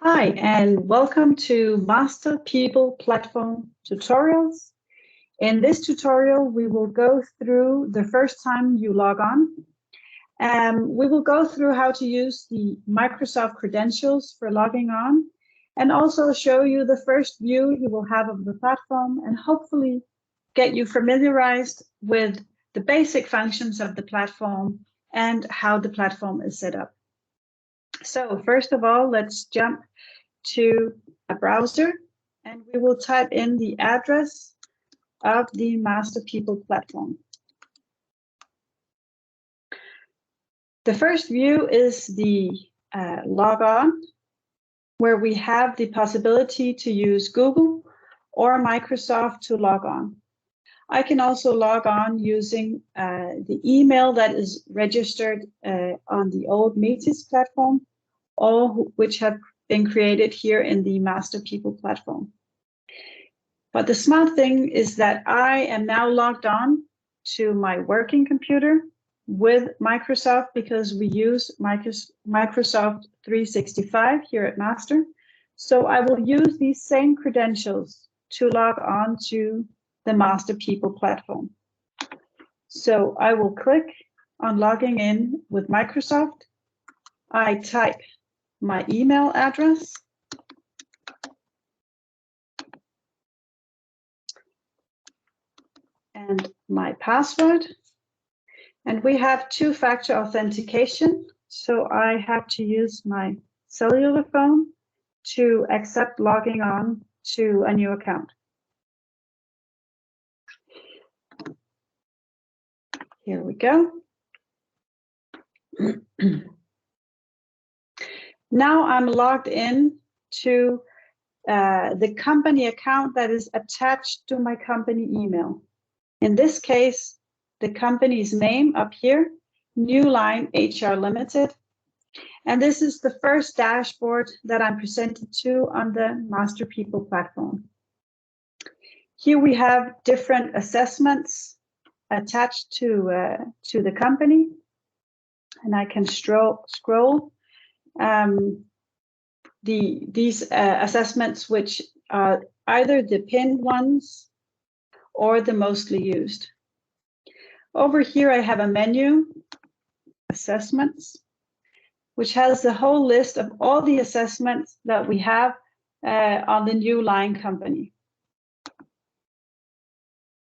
Hi, and welcome to Master People Platform Tutorials. In this tutorial, we will go through the first time you log on. We will go through how to use the Microsoft credentials for logging on, and also show you the first view you will have of the platform, and hopefully get you familiarized with the basic functions of the platform and how the platform is set up. So first of all, let's jump to a browser and we will type in the address of the Master People platform. The first view is the log on, where we have the possibility to use Google or Microsoft to log on. I can also log on using the email that is registered on the old Metis platform, all which have been created here in the Master People platform. But the smart thing is that I am now logged on to my working computer with Microsoft because we use Microsoft 365 here at Master. So I will use these same credentials to log on to the Master People platform. So I will click on logging in with Microsoft. I type my email address, and my password. And we have two-factor authentication. So I have to use my cellular phone to accept logging on to a new account. Here we go. Now I'm logged in to the company account that is attached to my company email. In this case, the company's name up here, Newline HR Limited. And this is the first dashboard that I'm presented to on the Master People platform. Here we have different assessments attached to the company. And I can scroll these assessments, which are either the pinned ones or the mostly used. Over here, I have a menu, assessments, which has the whole list of all the assessments that we have on the Newline company.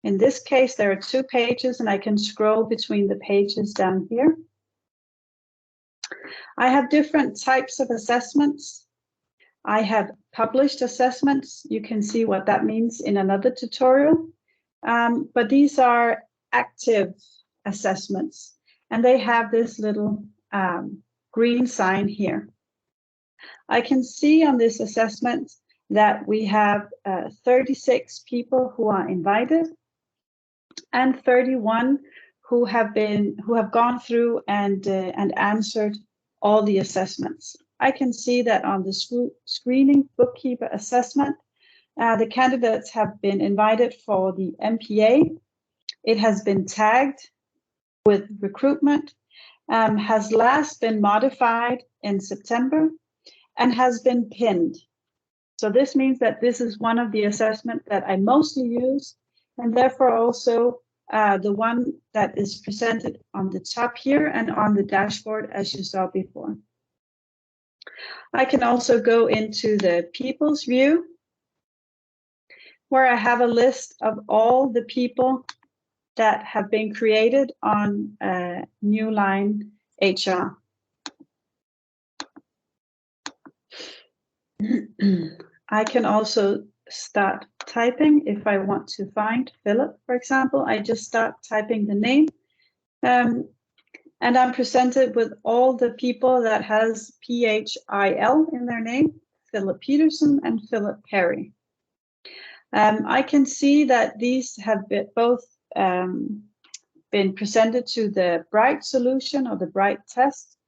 In this case, there are 2 pages, and I can scroll between the pages down here. I have different types of assessments. I have published assessments. You can see what that means in another tutorial. But these are active assessments, and they have this little green sign here. I can see on this assessment that we have 36 people who are invited and 31 who have gone through and answered all the assessments. I can see that on the screening bookkeeper assessment, the candidates have been invited for the MPA. It has been tagged with recruitment, has last been modified in September, and has been pinned. So this means that this is one of the assessments that I mostly use, and therefore also the one that is presented on the top here and on the dashboard, as you saw before. I can also go into the People's view, where I have a list of all the people that have been created on Newline HR. I can also start typing if I want to find Philip, for example. I just start typing the name, and I'm presented with all the people that has PHIL in their name, Philip Peterson and Philip Perry. I can see that these have both been presented to the Bright solution or the Bright test.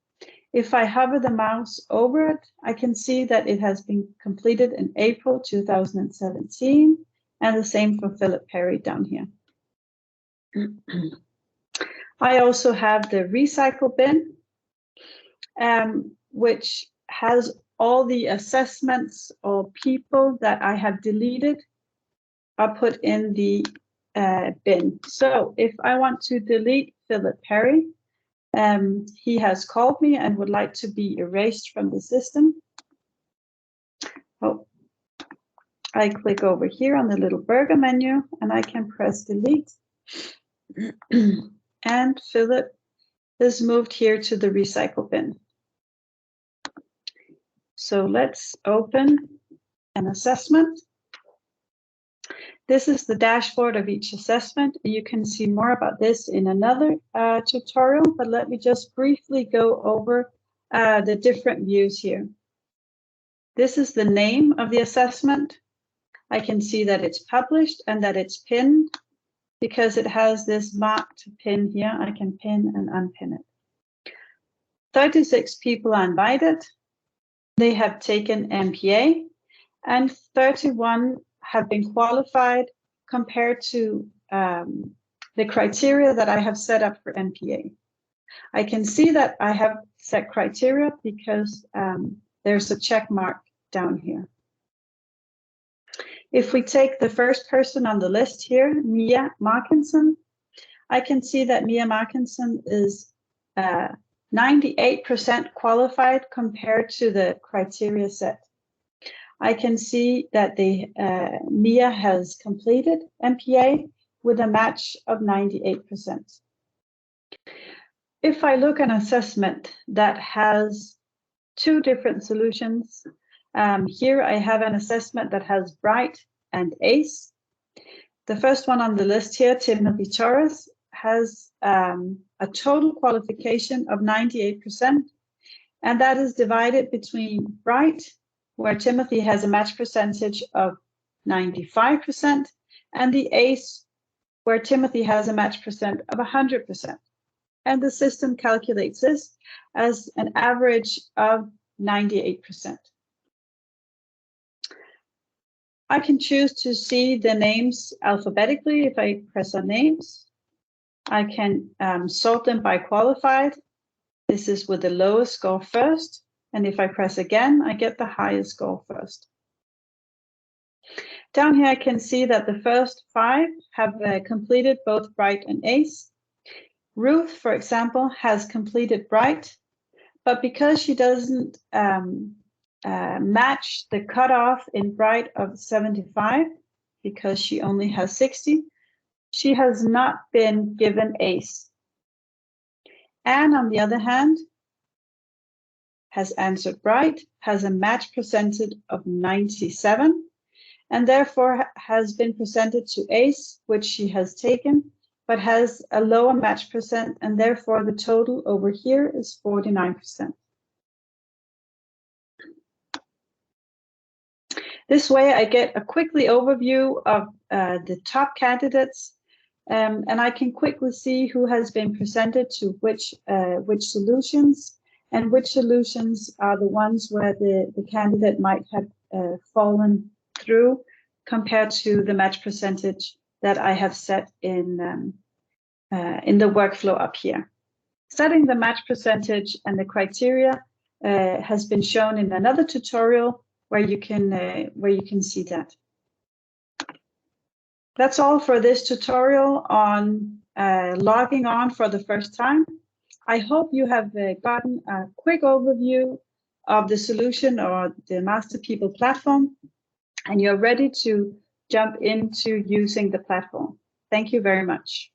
If I hover the mouse over it, I can see that it has been completed in April 2017, and the same for Philip Perry down here. I also have the recycle bin, which has all the assessments or people that I have deleted are put in the bin. So if I want to delete Philip Perry, he has called me and would like to be erased from the system. Oh, I click over here on the little burger menu and I can press delete. And Philip is moved here to the recycle bin. So let's open an assessment. This is the dashboard of each assessment. You can see more about this in another tutorial, but let me just briefly go over the different views here. This is the name of the assessment. I can see that it's published and that it's pinned. Because it has this marked pin here, I can pin and unpin it. 36 people are invited. They have taken MPA, and 31 have been qualified compared to the criteria that I have set up for MPA. I can see that I have set criteria because there's a check mark down here. If we take the first person on the list here, Mia Markinson, I can see that Mia Markinson is 98% qualified compared to the criteria set. I can see that Mia has completed MPA with a match of 98%. If I look at an assessment that has two different solutions, here I have an assessment that has Bright and ACE. The first one on the list here, Timothy Torres, has a total qualification of 98%, and that is divided between Bright, where Timothy has a match percentage of 95%, and the ACE, where Timothy has a match percent of 100%. And the system calculates this as an average of 98%. I can choose to see the names alphabetically. If I press on names, I can sort them by qualified. This is with the lowest score first. And if I press again, I get the highest score first. Down here, I can see that the first 5 have completed both Bright and ACE. Ruth, for example, has completed Bright, but because she doesn't match the cutoff in Bright of 75, because she only has 60, she has not been given ACE. Anne, on the other hand, has answered Bright, has a match percentage of 97, and therefore has been presented to ACE, which she has taken, but has a lower match percent, and therefore the total over here is 49%. This way I get a quickly overview of the top candidates, and I can quickly see who has been presented to which solutions, and which solutions are the ones where the candidate might have fallen through compared to the match percentage that I have set in the workflow up here. Setting the match percentage and the criteria has been shown in another tutorial where you can see that. That's all for this tutorial on logging on for the first time. I hope you have gotten a quick overview of the solution or the Master People platform, and you're ready to jump into using the platform. Thank you very much.